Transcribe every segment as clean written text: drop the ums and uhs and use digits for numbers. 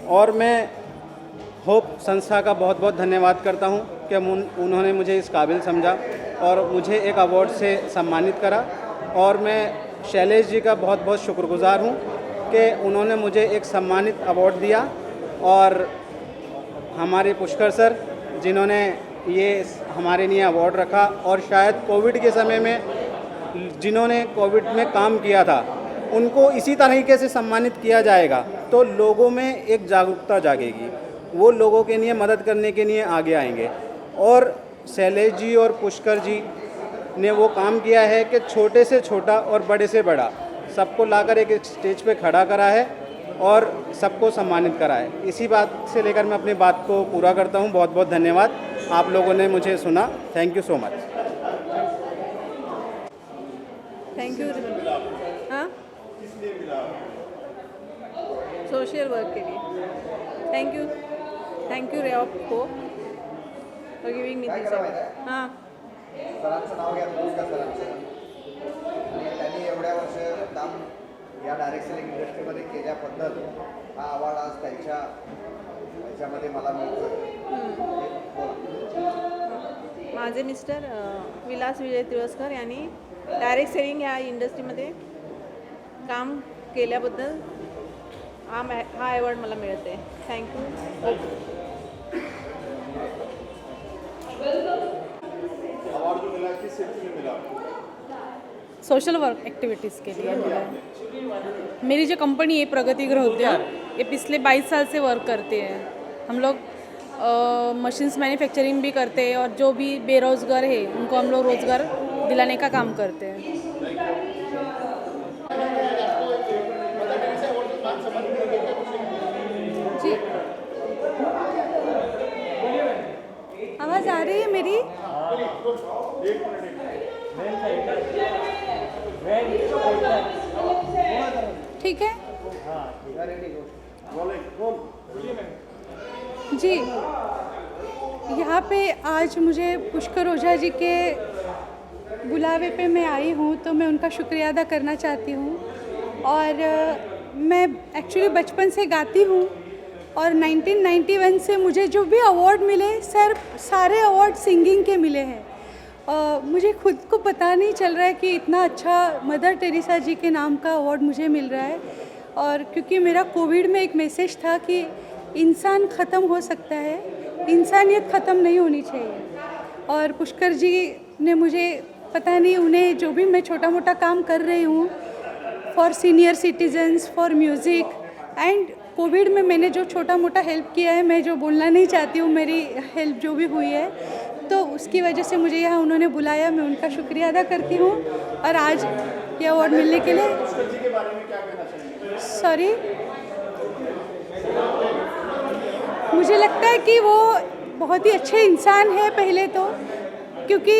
और मैं होप संस्था का बहुत बहुत धन्यवाद करता हूं कि उन्होंने मुझे इस काबिल समझा और मुझे एक अवार्ड से सम्मानित करा। और मैं शैलेश जी का बहुत बहुत शुक्रगुजार हूं कि उन्होंने मुझे एक सम्मानित अवार्ड दिया, और हमारे पुष्कर सर जिन्होंने ये हमारे लिए अवार्ड रखा, और शायद कोविड के समय में जिन्होंने कोविड में काम किया था उनको इसी तरीके से सम्मानित किया जाएगा तो लोगों में एक जागरूकता जागेगी, वो लोगों के लिए मदद करने के लिए आगे आएंगे। और शैलेश जी और पुष्कर जी ने वो काम किया है कि छोटे से छोटा और बड़े से बड़ा सबको लाकर एक स्टेज पे खड़ा करा है और सबको सम्मानित करा है। इसी बात से लेकर मैं अपनी बात को पूरा करता हूँ। बहुत बहुत धन्यवाद, आप लोगों ने मुझे सुना। Thank you so much. Thank you. हाँ, सोशल वर्क के लिए थैंक यू रेऑप को for giving me this award. हां, सरांचं नाव घ्या, पुष्कर सरांचं. आणि त्यांनी एवढ्या वर्ष काम या डायरेक्ट सेलिंग इंडस्ट्रीमध्ये केल्याबद्दल हा अवॉर्ड आज त्याच्यामध्ये मला मिळतोय. माझे मिस्टर विलास विजय तिळसकर यांनी डायरेक्ट सेलिंग या इंडस्ट्रीमध्ये काम केल्याबद्दल हा अवॉर्ड मला मिळते. थँक्यू. अवॉर्ड जो मिला किस क्षेत्र में मिला? सोशल वर्क एक्टिविटीज़ के लिए मिला है। मेरी जो कंपनी है प्रगति गृह उद्योग, ये पिछले 22 साल से वर्क करते हैं। हम लोग मशीन्स मैन्युफैक्चरिंग भी करते हैं और जो भी बेरोज़गार है उनको हम लोग रोज़गार दिलाने का काम करते हैं। जी, आवाज़ आ रही है मेरी? ठीक है जी। यहाँ पे आज मुझे पुष्कर ओझा जी के बुलावे पे मैं आई हूँ, तो मैं उनका शुक्रिया अदा करना चाहती हूँ। और मैं एक्चुअली बचपन से गाती हूँ और 1991 से मुझे जो भी अवार्ड मिले सर, सारे अवार्ड सिंगिंग के मिले हैं। मुझे खुद को पता नहीं चल रहा है कि इतना अच्छा मदर टेरेसा जी के नाम का अवार्ड मुझे मिल रहा है। और क्योंकि मेरा कोविड में एक मैसेज था कि इंसान ख़त्म हो सकता है, इंसानियत ख़त्म नहीं होनी चाहिए। और पुष्कर जी ने मुझे पता नहीं, उन्हें जो भी मैं छोटा मोटा काम कर रही हूँ for senior citizens, for music and Covid में मैंने जो छोटा मोटा हेल्प किया है, मैं जो बोलना नहीं चाहती हूँ, मेरी हेल्प जो भी हुई है, तो उसकी वजह से मुझे यहाँ उन्होंने बुलाया, मैं उनका शुक्रिया अदा करती हूँ। और आज ये अवार्ड मिलने के लिए सॉरी, मुझे लगता है कि वो बहुत ही अच्छे इंसान है पहले तो, क्योंकि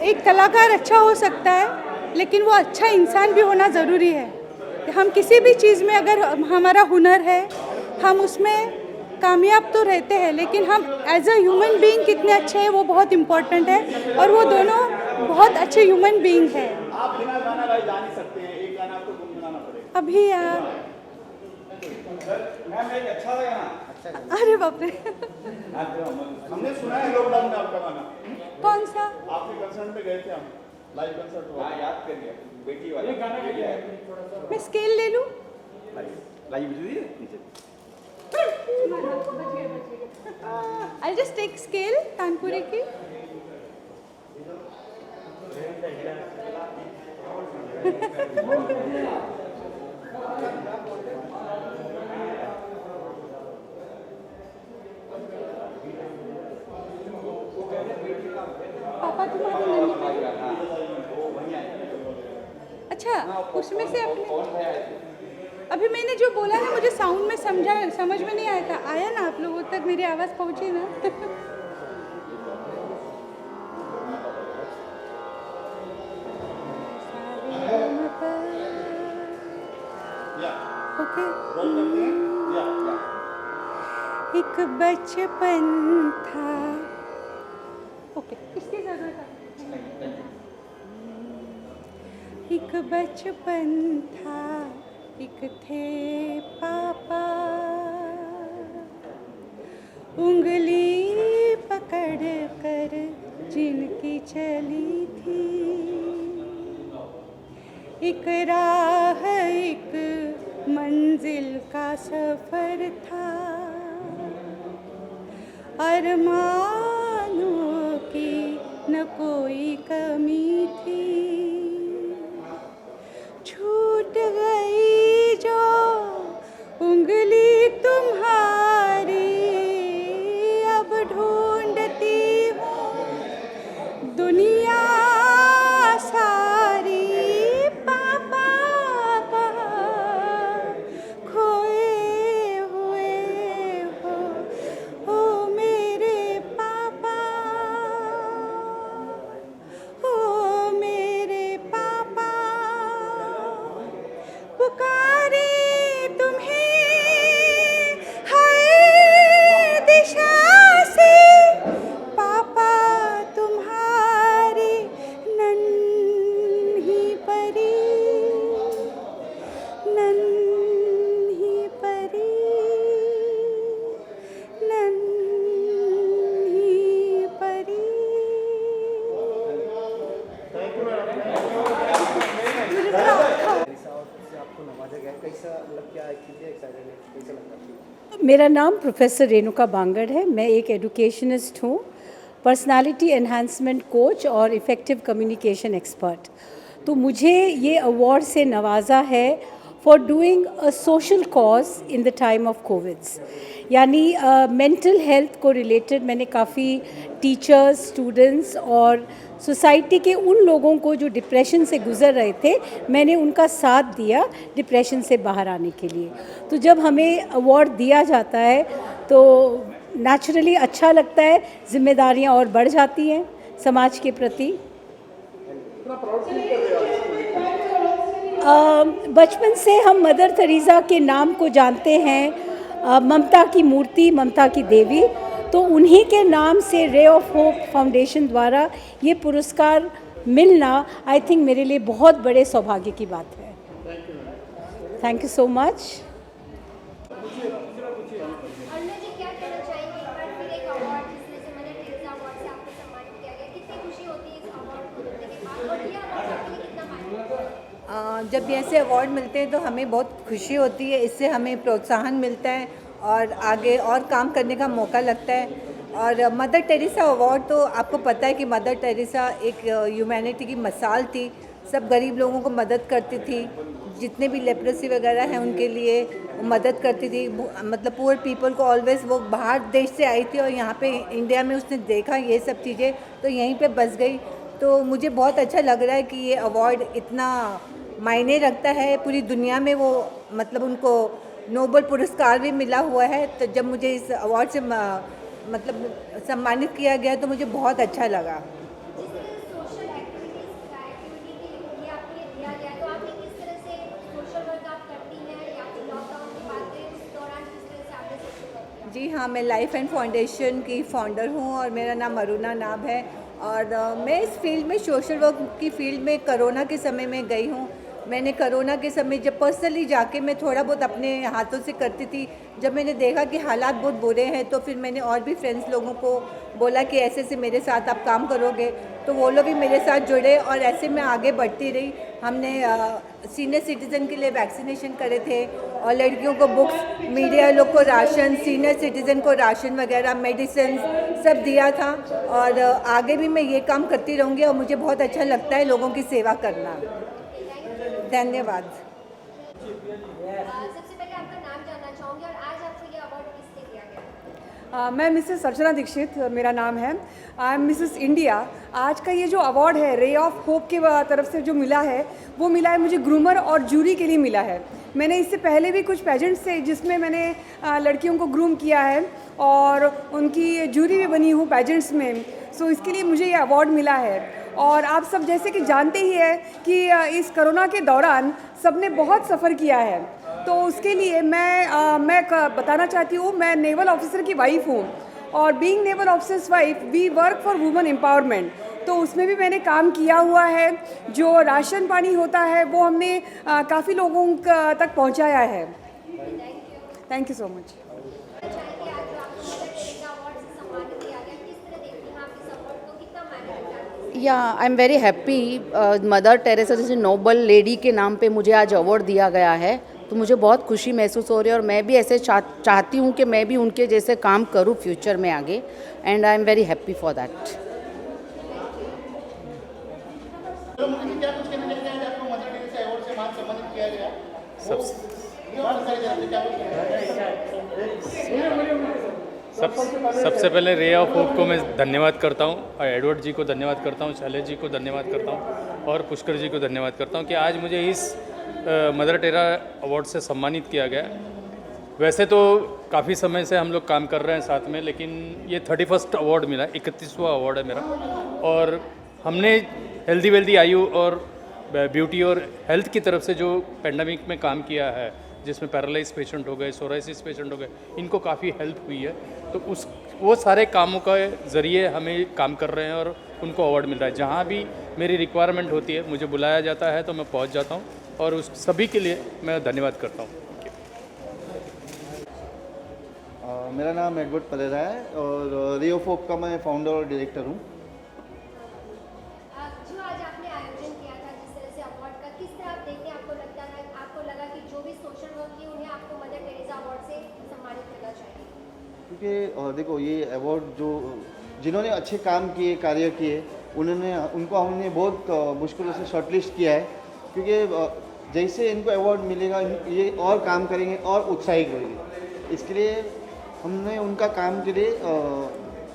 एक कलाकार अच्छा हो सकता है लेकिन वो अच्छा इंसान भी होना ज़रूरी है। हम किसी भी चीज़ में अगर हमारा हुनर है, हम उसमें कामयाब तो रहते हैं, लेकिन हम एज अ ह्यूमन बीइंग कितने अच्छे हैं वो बहुत इम्पोर्टेंट है। और वो दोनों बहुत अच्छे ह्यूमन बीइंग हैं। आप बिना गाना गाए जा नहीं सकते हैं, एक गाना आपको गुनगुनाना पड़ेगा। अभी आप मैम एक अच्छा लगा ना? अरे बाप रे हमने सुना है लॉकडाउन में आपका गाना। कौन सा? आपके कंसर्ट पे गए थे हम, लाइव कंसर्ट हुआ। याद करिए बेटी वाला एक गाना है। मैं स्केल ले लूँ? लाइव नीचे। आई जस्ट टेक स्केल तानपुरी की। पापा तुम्हारी नन्ही। अच्छा, उसमें से अपने अभी मैंने जो बोला ना, मुझे साउंड में समझ में नहीं आया था। आया ना आप लोगों तक, मेरी आवाज़ पहुंची ना? ओके। एक बचपन था। ओके, इसकी ज़रूरत है। एक बचपन था, एक थे पापा, उंगली पकड़ कर जिनकी चली थी, एक राह एक मंजिल का सफर था, अरमानों की न कोई कमी थी, छूट गई जो उंगली तुम्हारी, अब ढूंढती हूँ दुनिया सारी, पापा खोए हुए हो मेरे पापा, हो मेरे पापा, पुकारे तुम्हें हर दिशा से, पापा तुम्हारी नन्ही परी, नन्ही परी, नन्ही परी। आपको नवाजा गया, कैसा मतलब क्या कितने एक्साइटेड है, कैसा लगता है? मेरा नाम प्रोफेसर रेणुका बांगड़ है। मैं एक एजुकेशनिस्ट हूँ, पर्सनालिटी एनहांसमेंट कोच और इफ़ेक्टिव कम्युनिकेशन एक्सपर्ट। तो मुझे ये अवार्ड से नवाजा है for doing a social cause in the time of Covids, यानी मेंटल हेल्थ को रिलेटेड मैंने काफ़ी टीचर्स, स्टूडेंट्स और सोसाइटी के उन लोगों को जो डिप्रेशन से गुज़र रहे थे, मैंने उनका साथ दिया डिप्रेशन से बाहर आने के लिए। तो जब हमें अवार्ड दिया जाता है तो नेचुरली अच्छा लगता है, जिम्मेदारियां और बढ़ जाती हैं समाज के प्रति। बचपन से हम मदर तेरेसा के नाम को जानते हैं, ममता की मूर्ति, ममता की देवी। तो उन्हीं के नाम से रे ऑफ होप फाउंडेशन द्वारा ये पुरस्कार मिलना आई थिंक मेरे लिए बहुत बड़े सौभाग्य की बात है। Thank you so much. Aruna ji, क्या कहना चाहेंगे? एक बार फिर एक अवार्ड जिसमें से मदर टेरेसा अवार्ड से आपको सम्मानित किया गया, कितनी खुशी होती है इस अवार्ड को मिलने के बाद, और ये अवार्ड आपके लिए कितना मायने रखता है? जब ऐसे अवार्ड मिलते हैं तो हमें बहुत खुशी होती है, इससे हमें प्रोत्साहन मिलता है और आगे और काम करने का मौका लगता है। और मदर टेरेसा अवार्ड तो आपको पता है कि मदर टेरेसा एक ह्यूमैनिटी की मिसाल थी, सब गरीब लोगों को मदद करती थी, जितने भी लेप्रोसी वगैरह हैं उनके लिए मदद करती थी, मतलब पुअर पीपल को ऑलवेज। वो बाहर देश से आई थी और यहाँ पे इंडिया में उसने देखा ये सब चीज़ें, तो यहीं पे बस गई। तो मुझे बहुत अच्छा लग रहा है कि ये अवार्ड इतना मायने रखता है पूरी दुनिया में। वो मतलब उनको नोबेल पुरस्कार भी मिला हुआ है। तो जब मुझे इस अवार्ड से मतलब सम्मानित किया गया तो मुझे बहुत अच्छा लगा। जिस तरह सोशल एक्टिविटीज़ क्रिएटिविटी के लिए आपके लिए दिया गया, तो आपने किस तरह से सोशल वर्क आप करती हैं, या फिर लॉकडाउन की बात करें उस दौरान किस तरह से आपने सोशल वर्क किया? जी हाँ, मैं लाइफ एंड फाउंडेशन की फाउंडर हूँ और मेरा नाम अरुणा नाम है। और मैं इस फील्ड में, सोशल वर्क की फील्ड में कोरोना के समय में गई हूँ। मैंने कोरोना के समय जब पर्सनली जाके मैं थोड़ा बहुत अपने हाथों से करती थी, जब मैंने देखा कि हालात बहुत बुरे हैं तो फिर मैंने और भी फ्रेंड्स लोगों को बोला कि ऐसे ऐसे मेरे साथ आप काम करोगे, तो वो लोग भी मेरे साथ जुड़े और ऐसे मैं आगे बढ़ती रही। हमने सीनियर सिटीज़न के लिए वैक्सीनेशन करे थे और लड़कियों को बुक्स, मीडिया लोग को राशन, सीनियर सिटीज़न को राशन वगैरह, मेडिसिन सब दिया था। और आगे भी मैं ये काम करती रहूँगी और मुझे बहुत अच्छा लगता है लोगों की सेवा करना। धन्यवाद। सबसे पहले आपका नाम जानना चाहूँगी, और आज आपको ये अवार्ड किससे दिया गया? मैं मिसेस अर्चना दीक्षित मेरा नाम है। I am Mrs India. आज का ये जो अवार्ड है रे ऑफ होप के तरफ से जो मिला है, वो मिला है मुझे ग्रूमर और जूरी के लिए मिला है। मैंने इससे पहले भी कुछ पेजेंट्स थे जिसमें मैंने लड़कियों को ग्रूम किया है और उनकी जूरी भी बनी हूँ पेजेंट्स में। सो इसके लिए मुझे ये अवार्ड मिला है। और आप सब जैसे कि जानते ही है कि इस कोरोना के दौरान सबने बहुत सफ़र किया है, तो उसके लिए मैं बताना चाहती हूँ, मैं नेवल ऑफिसर की वाइफ हूँ और being naval officer's wife we work for women empowerment. तो उसमें भी मैंने काम किया हुआ है। जो राशन पानी होता है वो हमने काफ़ी लोगों तक पहुँचाया है। Thank you so much. चाहेंगे आज जो आपको मदर टेरेसा या I am very happy mother Teresa जैसे नोबल लेडी के नाम पे मुझे आज अवार्ड दिया गया है, तो मुझे बहुत खुशी महसूस हो रही है और मैं भी ऐसे चाहती हूँ कि मैं भी उनके जैसे काम करूँ फ्यूचर में आगे, and I am very happy for that. सबसे पहले रे ऑफ होप को मैं धन्यवाद करता हूँ, और एडवर्ड जी को धन्यवाद करता हूँ, शैलेश जी को धन्यवाद करता हूँ और पुष्कर जी को धन्यवाद करता हूँ कि आज मुझे इस मदर टेरेसा अवार्ड से सम्मानित किया गया। वैसे तो काफ़ी समय से हम लोग काम कर रहे हैं साथ में, लेकिन ये 31st अवार्ड मिला, 31वां अवार्ड है मेरा। और हमने हेल्दी वेल्दी आयु और ब्यूटी और हेल्थ की तरफ से जो पेंडेमिक में काम किया है, जिसमें पैरालाइज पेशेंट हो गए, सोराइसिस पेशेंट हो गए, इनको काफ़ी हेल्प हुई है। तो वो सारे कामों का ज़रिए हमें काम कर रहे हैं और उनको अवार्ड मिल रहा है। जहाँ भी मेरी रिक्वायरमेंट होती है, मुझे बुलाया जाता है तो मैं पहुँच जाता हूँ, और उस सभी के लिए मैं धन्यवाद करता हूँ। मेरा नाम एडवर्ड परेरा है और रे ऑफ होप का मैं फाउंडर और डायरेक्टर हूँ। जो आज आपने आयोजन किया था जिस तरह से अवार्ड का, किस तरह आप देखते हैं, आपको लगा कि जो भी सोशल वर्क किए उन्हें आपको मदर टेरेसा अवार्ड से सम्मानित करना चाहिए? क्योंकि देखो, ये अवार्ड जो जिन्होंने अच्छे काम किए, कार्य किए, उनको हमने बहुत मुश्किलों से शॉर्टलिस्ट किया है, क्योंकि जैसे इनको अवार्ड मिलेगा ये और काम करेंगे और उत्साहित होंगे। इसके लिए हमने उनका काम के लिए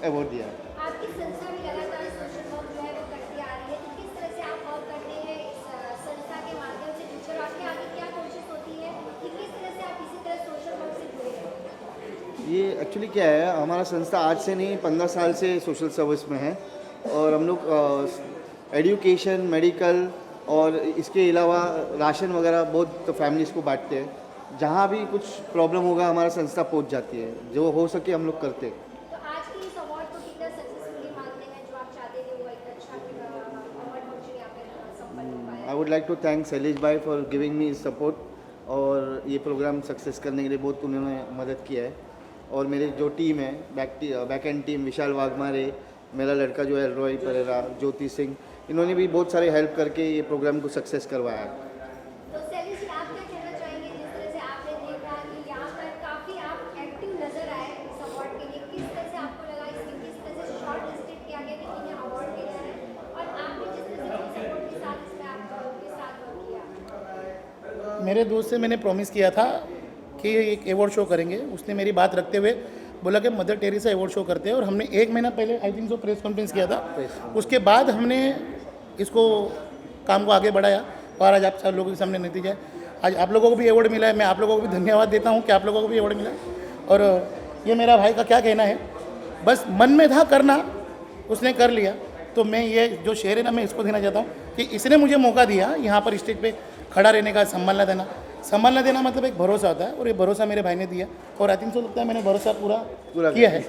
अवार्ड दिया। आपकी संस्था भी लगातार सोशल वर्क जो है वो करती आ रही है, तो किस तरह से आप वर्क करते हैं इस संस्था के माध्यम से जुड़कर? आपकी आगे क्या कोशिश होती है कि किस तरह से आप इसी तरह सोशल वर्क से जुड़े हैं? ये एक्चुअली क्या है, हमारा संस्था आज से नहीं 15 साल से सोशल सर्विस में है, और हम लोग एजुकेशन, मेडिकल और इसके अलावा राशन वगैरह बहुत फैमिलीज़ को बांटते हैं। जहाँ भी कुछ प्रॉब्लम होगा हमारा संस्था पहुँच जाती है, जो हो सके हम लोग करते हैं। तो आज के इस अवार्ड को कितना सक्सेसफुली मानते हैं, जो आप चाहते थे वो एक अच्छा अवार्ड फंक्शन यहाँ पे संपन्न हो पाया? I would like to thank Shailesh भाई फॉर गिविंग मी सपोर्ट, और ये प्रोग्राम सक्सेस करने के लिए बहुत उन्होंने मदद किया है। और मेरी जो टीम है, बैक एंड टीम, विशाल वाघमारे, मेरा लड़का जो है रॉय परेरा, ज्योति सिंह, इन्होंने भी बहुत सारे हेल्प करके ये प्रोग्राम को सक्सेस करवाया है। तो शैलेश जी, आप क्या कहना चाहेंगे, जिस तरह से आपने देखा कि यहाँ पर काफ़ी आप एक्टिव नजर आए इस अवार्ड के लिए, किस तरह से आपको लगा, इसमें किस तरह से शॉर्ट लिस्टेड किया गया कि इन्हें अवार्ड देना है, और आपने जिस तरह से सपोर्ट के साथ इसमें आप उनके साथ वर्क किया? मेरे दोस्त से मैंने प्रॉमिस किया था कि एक अवार्ड शो करेंगे। उसने मेरी बात रखते हुए बोला कि मदर टेरेसा अवार्ड शो करते हैं, और हमने 1 महीना पहले आई थिंक प्रेस कॉन्फ्रेंस किया था। उसके बाद हमने इसको काम को आगे बढ़ाया, और आज आप सब लोगों के सामने नतीजा है। आज आप लोगों को भी अवार्ड मिला है। मैं आप लोगों को भी धन्यवाद देता हूँ कि आप लोगों को भी अवार्ड मिला है। और ये मेरा भाई का क्या कहना है, बस मन में था करना, उसने कर लिया। तो मैं ये जो शेर है ना, मैं इसको देना चाहता हूँ कि इसने मुझे मौका दिया यहाँ पर स्टेज पे खड़ा रहने का, संभालना देना। संभालना देना मतलब एक भरोसा होता है, और ये भरोसा मेरे भाई ने दिया, और आई थिंक सो लगता है मैंने भरोसा पूरा किया है।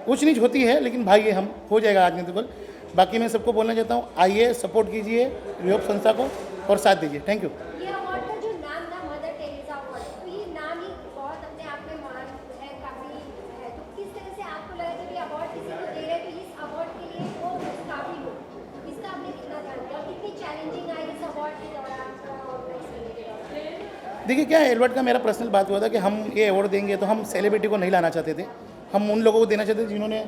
कुछ नीच होती है, लेकिन भाई ये हम हो जाएगा आज नहीं तो कल। बाकी मैं सबको बोलना चाहता हूँ, आइए सपोर्ट कीजिए योग संस्था को और साथ दीजिए। Thank you. ये अवार्ड का जो नाम था मदर टेरेसा अवार्ड, तो ये नाम ही बहुत अपने आप में मान है, काफ़ी है। तो किस तरह से आपको लगा जब ये अवार्ड किसी को दे रहे, तो इस अवार्ड के लिए वो काफ़ी हो, इसका आपने कितना ध्यान दिया, और कितनी चैलेंजिंग आई इस अवार्ड के दौरान ऑर्गेनाइज करने के दौरान? देखिए, क्या है, एडवर्ड का मेरा पर्सनल बात हुआ था कि हम ये अवार्ड देंगे तो हम सेलिब्रिटी को नहीं लाना चाहते थे, हम उन लोगों को देना चाहते थे जिन्होंने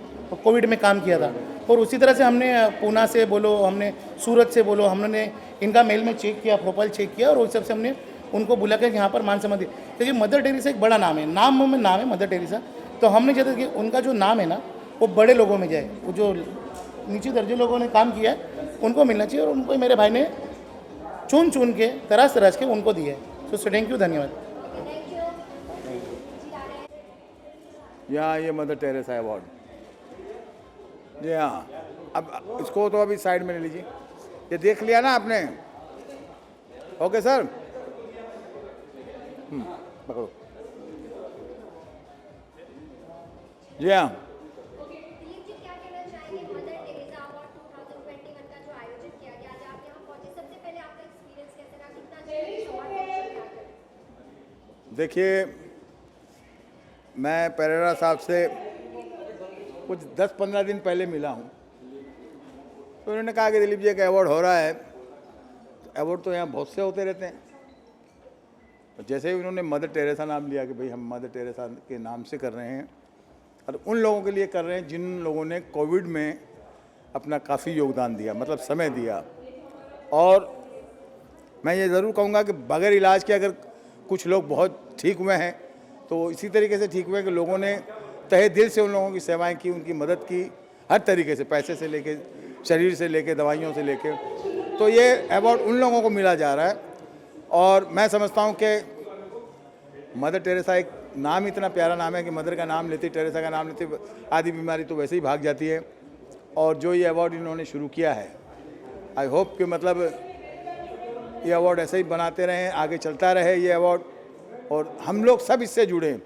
कोविड में काम किया था। और उसी तरह से हमने पूना से बोलो, हमने सूरत से बोलो, हमने इनका मेल में चेक किया, प्रोफाइल चेक किया, और उस हिसाब से हमने उनको बुला कर यहाँ पर मान सम्मान दिया। क्योंकि मदर टेरेसा एक बड़ा नाम है, नाम में नाम है मदर टेरेसा, तो हमने चाहते कि उनका जो नाम है ना वो बड़े लोगों में जाए, वो जो नीचे दर्जे लोगों ने काम किया है उनको मिलना चाहिए, और उनको मेरे भाई ने चुन चुन के तराश के उनको दिया है। सो थैंक यू, धन्यवाद। यहाँ ये मदर टेरेसा अवार्ड, जी हाँ। अब इसको तो अभी साइड में ले लीजिए, ये देख लिया ना आपने? ओके सर, पकड़ो। जी हाँ, दिलीप जी, क्या कहना चाहेंगे मदर टेरेसा अवार्ड 2021 का जो आयोजन किया गया, आज आप यहाँ पहुँचे, सबसे पहले आपका एक्सपीरियंस कैसा रहा, कितना अच्छा इस अवार्ड फंक्शन में आकर? देखिए, मैं परेरा साहब से कुछ 10-15 दिन पहले मिला हूँ, तो उन्होंने कहा कि दिलीप जी का अवार्ड हो रहा है। तो अवार्ड तो यहाँ बहुत से होते रहते हैं। तो जैसे ही उन्होंने मदर टेरेसा नाम लिया कि भाई हम मदर टेरेसा के नाम से कर रहे हैं और उन लोगों के लिए कर रहे हैं जिन लोगों ने कोविड में अपना काफ़ी योगदान दिया, मतलब समय दिया। और मैं ये ज़रूर कहूँगा कि बगैर इलाज के अगर कुछ लोग बहुत ठीक हुए हैं तो इसी तरीके से ठीक हुए कि लोगों ने तहे दिल से उन लोगों की सेवाएं की, उनकी मदद की, हर तरीके से, पैसे से लेके, शरीर से लेके, दवाइयों से लेके। तो ये अवार्ड उन लोगों को मिला जा रहा है। और मैं समझता हूँ कि मदर टेरेसा एक नाम इतना प्यारा नाम है कि मदर का नाम लेती, टेरेसा का नाम लेती, आधी बीमारी तो वैसे ही भाग जाती है। और जो ये अवार्ड इन्होंने शुरू किया है, आई होप कि मतलब ये अवार्ड ऐसे ही बनाते रहें, आगे चलता रहे ये अवार्ड, और हम लोग सब इससे जुड़े।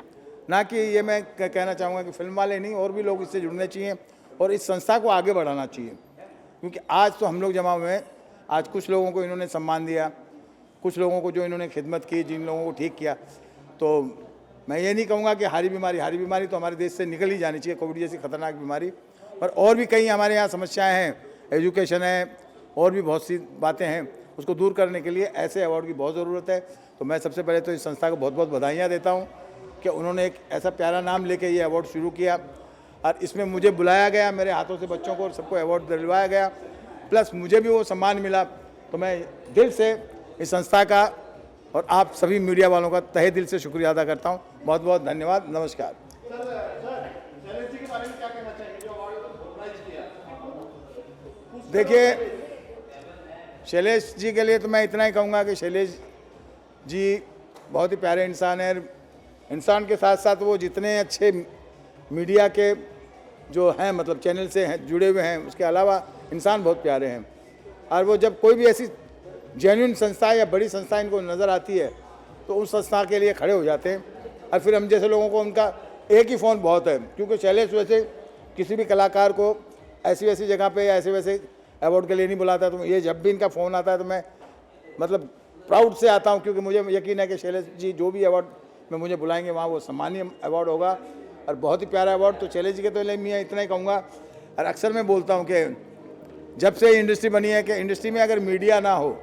ना कि ये मैं कहना चाहूँगा कि फिल्म वाले नहीं, और भी लोग इससे जुड़ने चाहिए और इस संस्था को आगे बढ़ाना चाहिए। क्योंकि आज तो हम लोग जमा हुए हैं, आज कुछ लोगों को इन्होंने सम्मान दिया, कुछ लोगों को जो इन्होंने खिदमत की, जिन लोगों को ठीक किया। तो मैं ये नहीं कहूँगा कि हारी बीमारी तो हमारे देश से निकल ही जानी चाहिए, कोविड जैसी खतरनाक बीमारी। पर और भी कई हमारे यहाँ समस्याएँ हैं, एजुकेशन है, और भी बहुत सी बातें हैं, उसको दूर करने के लिए ऐसे अवार्ड की बहुत ज़रूरत है। तो मैं सबसे पहले तो इस संस्था को बहुत बहुत बधाइयाँ देता हूँ कि उन्होंने एक ऐसा प्यारा नाम लेके ये अवार्ड शुरू किया और इसमें मुझे बुलाया गया, मेरे हाथों से बच्चों को और सबको अवार्ड दिलवाया गया, प्लस मुझे भी वो सम्मान मिला। तो मैं दिल से इस संस्था का और आप सभी मीडिया वालों का तहे दिल से शुक्रिया अदा करता हूँ। बहुत बहुत धन्यवाद, नमस्कार। देखिए, शैलेश जी के लिए तो मैं इतना ही कहूँगा कि शैलेश जी बहुत ही प्यारे इंसान हैं। इंसान के साथ साथ वो जितने अच्छे मीडिया के जो हैं, मतलब चैनल से हैं, जुड़े हुए हैं, उसके अलावा इंसान बहुत प्यारे हैं। और वो जब कोई भी ऐसी जेन्युइन संस्था या बड़ी संस्था इनको नज़र आती है तो उस संस्था के लिए खड़े हो जाते हैं। और फिर हम जैसे लोगों को उनका एक ही फ़ोन बहुत है, क्योंकि शैलेश वैसे किसी भी कलाकार को ऐसी वैसी जगह पे या ऐसे वैसे अवार्ड के लिए नहीं बुलाता। तो ये जब भी इनका फ़ोन आता है तो मैं मतलब प्राउड से आता हूँ, क्योंकि मुझे यकीन है कि शैलेश जी जो भी अवार्ड में मुझे बुलाएंगे वहाँ वो सम्मानीय अवार्ड होगा और बहुत ही प्यारा अवार्ड। तो शैलेश जी के तो मैं इतना ही कहूँगा। और अक्सर मैं बोलता हूँ कि जब से इंडस्ट्री बनी है कि इंडस्ट्री में अगर मीडिया ना हो,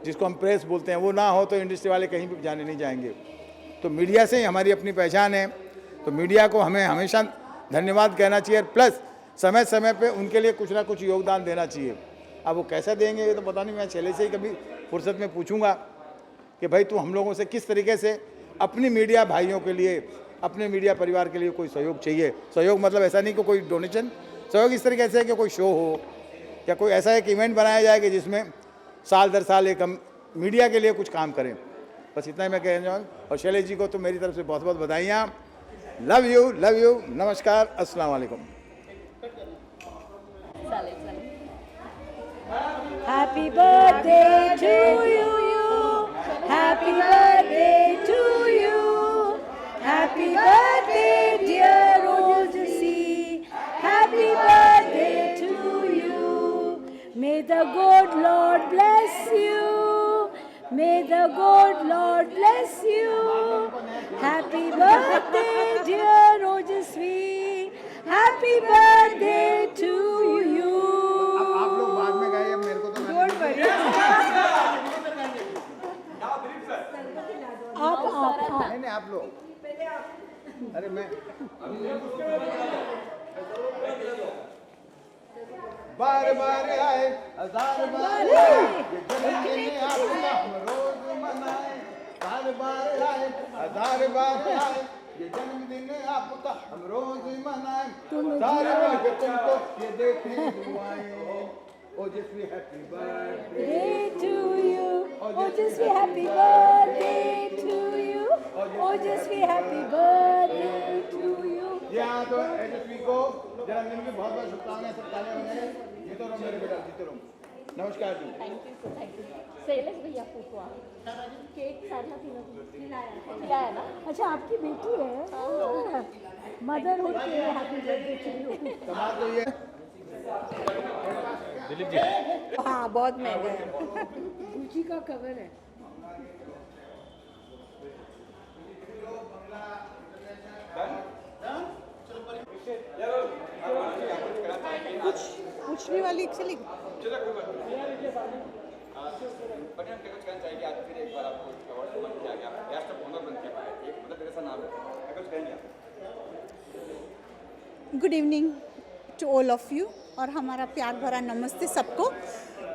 जिसको हम प्रेस बोलते हैं, वो ना हो तो इंडस्ट्री वाले कहीं भी जाने नहीं जाएंगे। तो मीडिया से ही हमारी अपनी पहचान है। तो मीडिया को हमें हमेशा धन्यवाद कहना चाहिए, प्लस समय समय पे उनके लिए कुछ ना कुछ योगदान देना चाहिए। अब वो कैसा देंगे ये तो पता नहीं, मैं शैलेश से ही कभी फुर्सत में पूछूंगा कि भाई तू हम लोगों से किस तरीके से अपनी मीडिया भाइयों के लिए, अपने मीडिया परिवार के लिए कोई सहयोग चाहिए। सहयोग मतलब ऐसा नहीं कि कोई डोनेशन, सहयोग इस तरीके से कि कोई शो हो या कोई ऐसा एक इवेंट बनाया जाए कि जिसमें साल दर साल एक हम मीडिया के लिए कुछ काम करें। बस इतना ही मैं कहना चाहूँ। और शैलेश जी को तो मेरी तरफ से बहुत बहुत बधाइयाँ। लव यू, नमस्कार, अस्सलाम वालेकुम। Happy birthday to you. Happy birthday to you. Happy birthday, dear Rosie. Happy birthday to you. May the good Lord bless you. May the good Lord bless you. Happy birthday, dear Rosie. Happy birthday to you. आप लोग बाद में गए, अब मेरे को तो Don't worry. आप नहीं आप लोग, अरे मैं बार बार आए, हजार बार आए, ये जन्मदिन आपका हम रोज मनाए। बार बार आए, हजार बार आए, ये जन्मदिन आपका हम रोज मनाए। सारे मिलके तुमको ये देते दुआएं। Oh, just be happy birthday Day to you. Oh, just be happy birthday to you. Oh, just be happy birthday to you. यहाँ तो एचएसपी को जन्मदिन की बहुत बहुत शुभकामनाएं, सब तालियां बजाएं। जीतो रहो मेरे बेटा, जीतो रहो। नमस्कार जी। Thank you. शैलेश भैया फोटो केक सारना खिलाया ना। अच्छा, आपकी बेटी है। मदरहुड के हैप्पी बर्थडे टू यू। कमाल तो ये दिलीप जी, हाँ, बहुत महंगा है। गुची का कवर है। कुछ रोशनी वाली चली good evening to all of you और हमारा प्यार भरा नमस्ते सबको।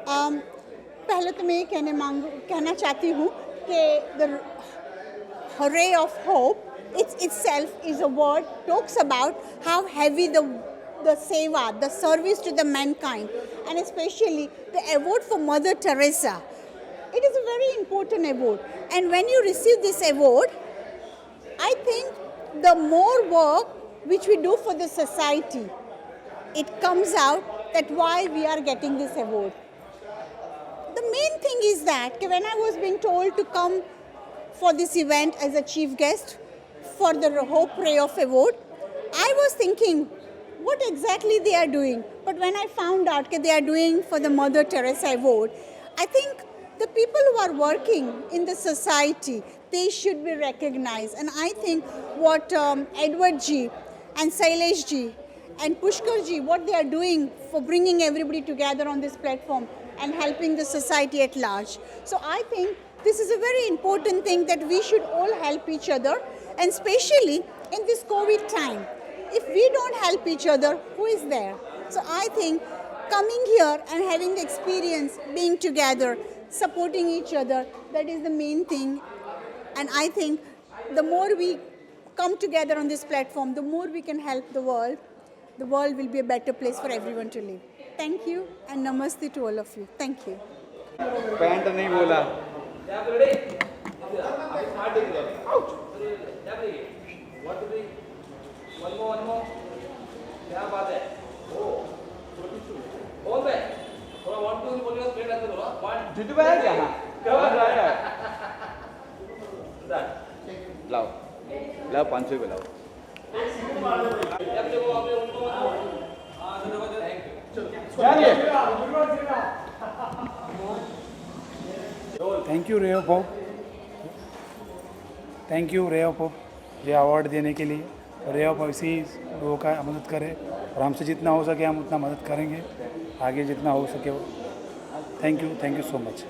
पहले तो मैं ये कहना चाहती हूँ कि the ray of hope itself is a word talks about how heavy the seva, the service to the mankind, and especially the award for Mother Teresa. It is a very important award, and when you receive this award, I think the more work which we do for the society, it comes out that why we are getting this award. The main thing is that when I was being told to come for this event as a chief guest for the Hope Ray of Award, I was thinking what exactly they are doing. But when I found out that they are doing for the Mother Teresa Award, I think the people who are working in the society, they should be recognized. And I think what Edward ji and Sailesh ji and Pushkar ji, what they are doing for bringing everybody together on this platform and helping the society at large. So I think this is a very important thing that we should all help each other, and especially in this COVID time. If we don't help each other, who is there? So I think coming here and having the experience, being together, supporting each other, that is the main thing. And I think the more we come together on this platform, the more we can help the world will be a better place for everyone to live. Thank you and namaste to all of you. Thank you. Pant नहीं बोला। जुटू भाई क्या? लाओ लाओ 500 को लाओ। Thank you ray of hope, thank you ray of hope ये award देने के लिए। रे ऑफ ऐसी लोगों का मदद करे और हमसे जितना हो सके हम उतना मदद करेंगे, आगे जितना हो सके वो। Thank you so much.